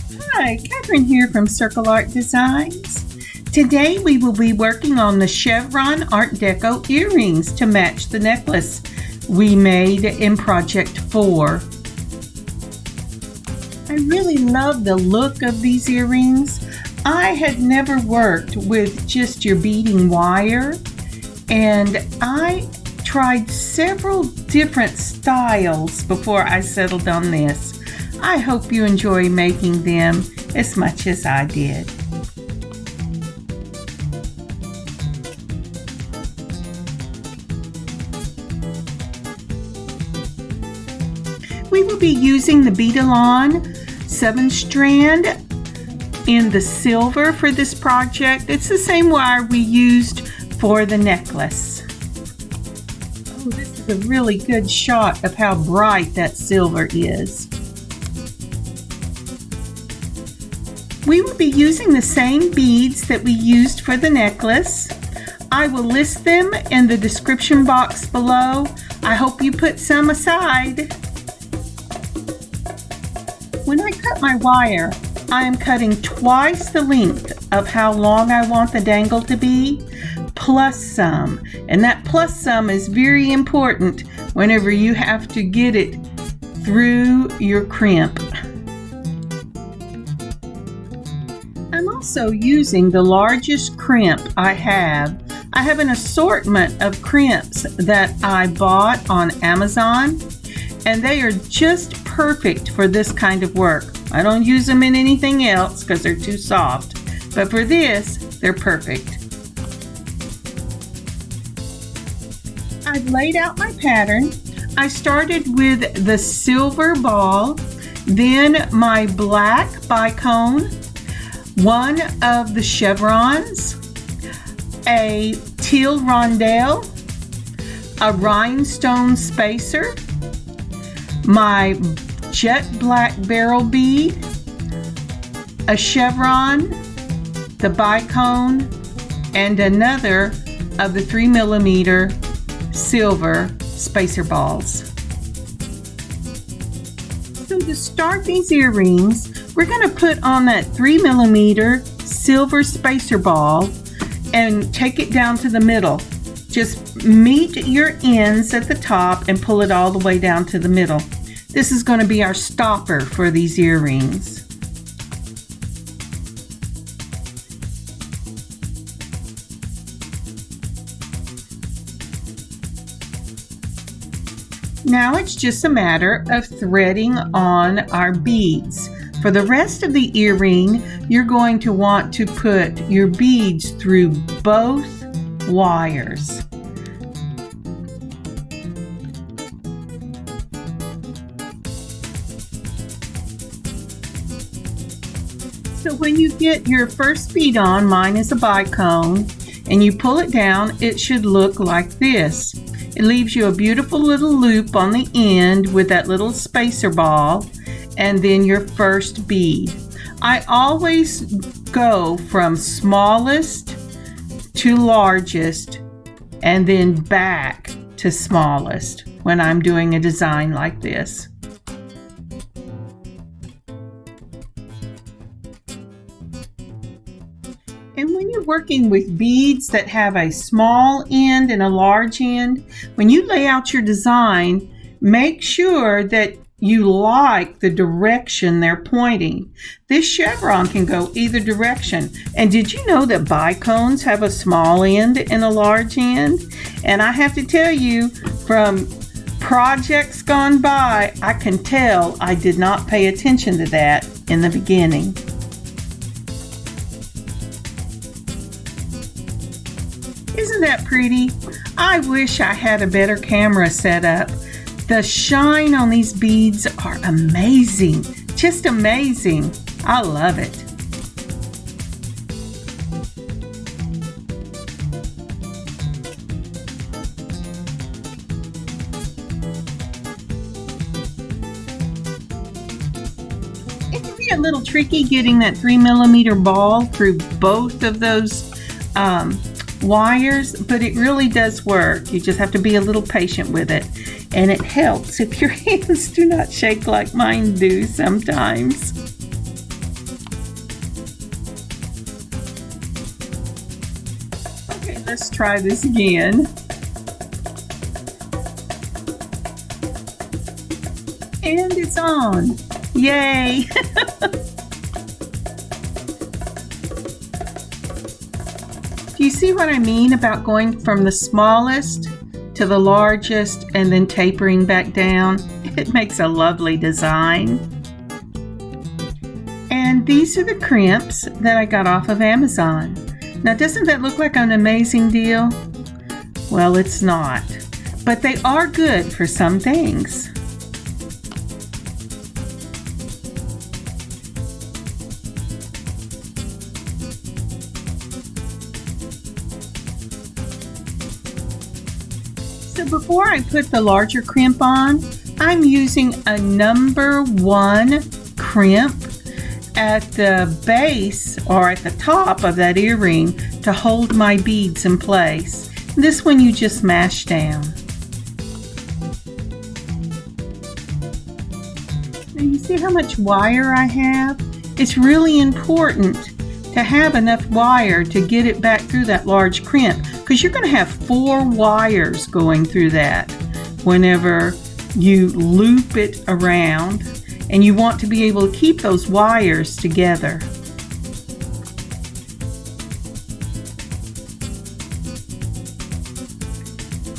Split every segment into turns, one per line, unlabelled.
Hi, Catherine here from Circle Art Designs. Today we will be working on the Chevron Art Deco earrings to match the necklace we made in Project 4. I really love the look of these earrings. I had never worked with just your beading wire, and I tried several different styles before I settled on this. I hope you enjoy making them as much as I did. We will be using the Beadalon 7-strand in the silver for this project. It's the same wire we used for the necklace. Oh, this is a really good shot of how bright that silver is. We will be using the same beads that we used for the necklace. I will list them in the description box below. I hope you put some aside. When I cut my wire, I am cutting twice the length of how long I want the dangle to be, plus some. And that plus some is very important whenever you have to get it through your crimp. I'm also using the largest crimp I have. I have an assortment of crimps that I bought on Amazon, and they are just perfect for this kind of work. I don't use them in anything else because they're too soft, but for this, they're perfect. I've laid out my pattern. I started with the silver ball, then my black bicone, one of the chevrons, a teal rondelle, a rhinestone spacer, my jet black barrel bead, a chevron, the bicone, and another of the 3mm silver spacer balls. So to start these earrings, we're going to put on that 3mm silver spacer ball and take it down to the middle. Just meet your ends at the top and pull it all the way down to the middle. This is going to be our stopper for these earrings. Now it's just a matter of threading on our beads. For the rest of the earring, you're going to want to put your beads through both wires. So when you get your first bead on, mine is a bicone, and you pull it down, it should look like this. It leaves you a beautiful little loop on the end with that little spacer ball, and then your first bead. I always go from smallest to largest and then back to smallest when I'm doing a design like this. And when you're working with beads that have a small end and a large end, when you lay out your design, make sure that you like the direction they're pointing. This chevron can go either direction. And did you know that bicones have a small end and a large end? And I have to tell you, from projects gone by, I can tell I did not pay attention to that in the beginning. Isn't that pretty? I wish I had a better camera set up. The shine on these beads are amazing, just amazing. I love it. It can be a little tricky getting that 3mm ball through both of those wires, but it really does work. You just have to be a little patient with it, and it helps if your hands do not shake like mine do sometimes. Let's try this again. And it's on. Yay! Do you see what I mean about going from the smallest to the largest and then tapering back down? It makes a lovely design. And these are the crimps that I got off of Amazon. Now, doesn't that look like an amazing deal? Well, it's not, but they are good for some things. So before I put the larger crimp on, I'm using a number 1 crimp at the base or at the top of that earring to hold my beads in place. This one you just mash down. Now you see how much wire I have? It's really important to have enough wire to get it back through that large crimp, because you're going to have 4 wires going through that whenever you loop it around, and you want to be able to keep those wires together.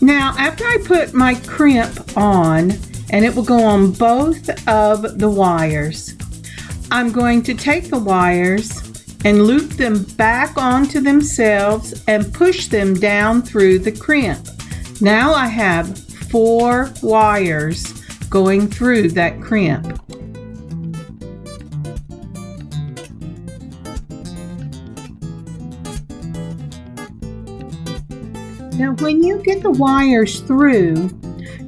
Now, after I put my crimp on, and it will go on both of the wires, I'm going to take the wires and loop them back onto themselves and push them down through the crimp. Now I have 4 wires going through that crimp. Now when you get the wires through,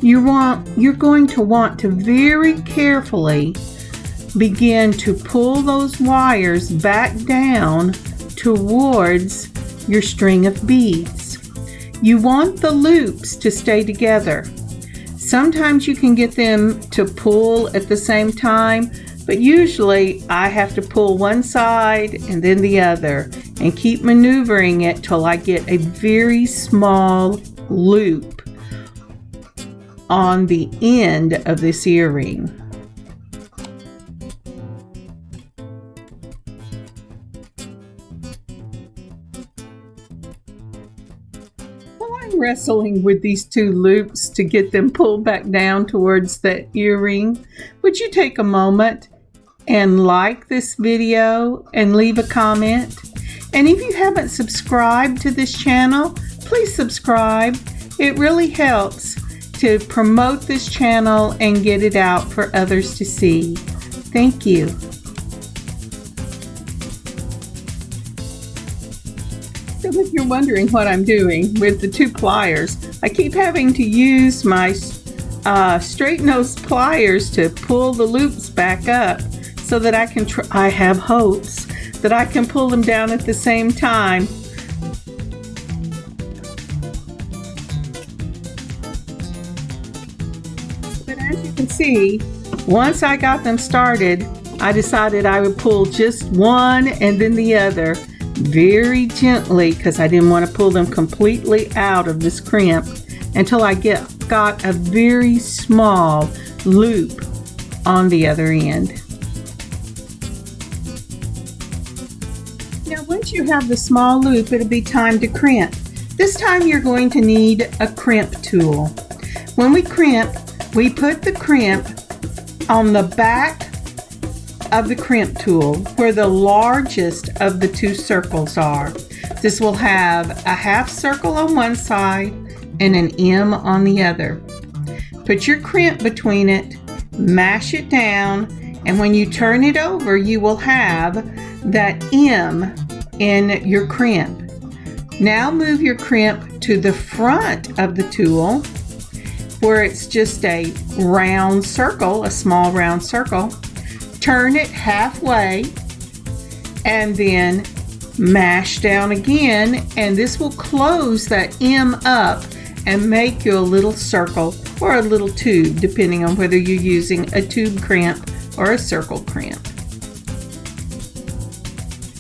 you're going to want to very carefully begin to pull those wires back down towards your string of beads. You want the loops to stay together. Sometimes you can get them to pull at the same time, but usually I have to pull one side and then the other and keep maneuvering it till I get a very small loop on the end of this earring. Wrestling with these 2 loops to get them pulled back down towards the earring, would you take a moment and like this video and leave a comment? And if you haven't subscribed to this channel, please subscribe. It really helps to promote this channel and get it out for others to see. Thank you. So if you're wondering what I'm doing with the 2 pliers, I keep having to use my straight nose pliers to pull the loops back up so that I have hopes that I can pull them down at the same time. But as you can see, once I got them started, I decided I would pull just one and then the other very gently, because I didn't want to pull them completely out of this crimp until I got a very small loop on the other end. Now once you have the small loop, it'll be time to crimp. This time you're going to need a crimp tool. When we crimp, we put the crimp on the back of the crimp tool where the largest of the 2 circles are. This will have a half circle on one side and an M on the other. Put your crimp between it, mash it down, and when you turn it over, you will have that M in your crimp. Now move your crimp to the front of the tool where it's just a round circle, a small round circle. Turn it halfway and then mash down again, and this will close that M up and make you a little circle or a little tube, depending on whether you're using a tube crimp or a circle crimp.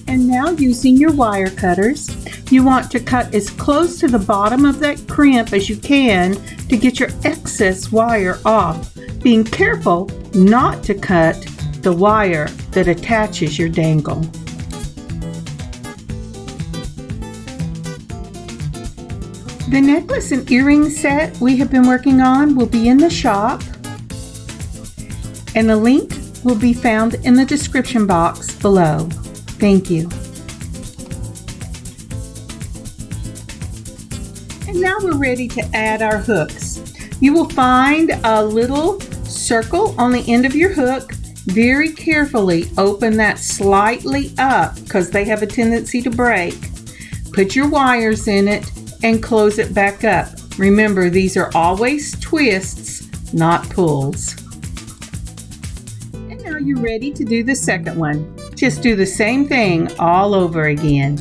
And now using your wire cutters, You want to cut as close to the bottom of that crimp as you can to get your excess wire off, being careful not to cut the wire that attaches your dangle. The necklace and earring set we have been working on will be in the shop, and the link will be found in the description box below. Thank you. And now we're ready to add our hooks. You will find a little circle on the end of your hook. Very carefully open that slightly up because they have a tendency to break. Put your wires in it and close it back up. Remember, these are always twists, not pulls. And now you're ready to do the second one. Just do the same thing all over again.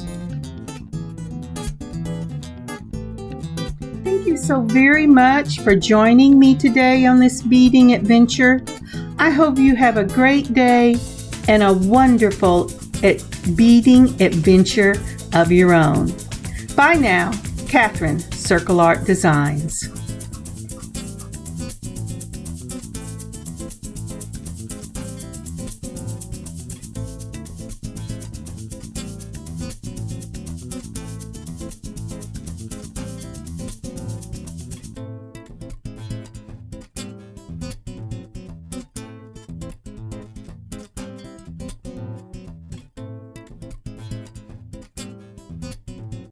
Thank you so very much for joining me today on this beading adventure. I hope you have a great day and a wonderful beading adventure of your own. Bye now, Catherine, Circle Art Designs.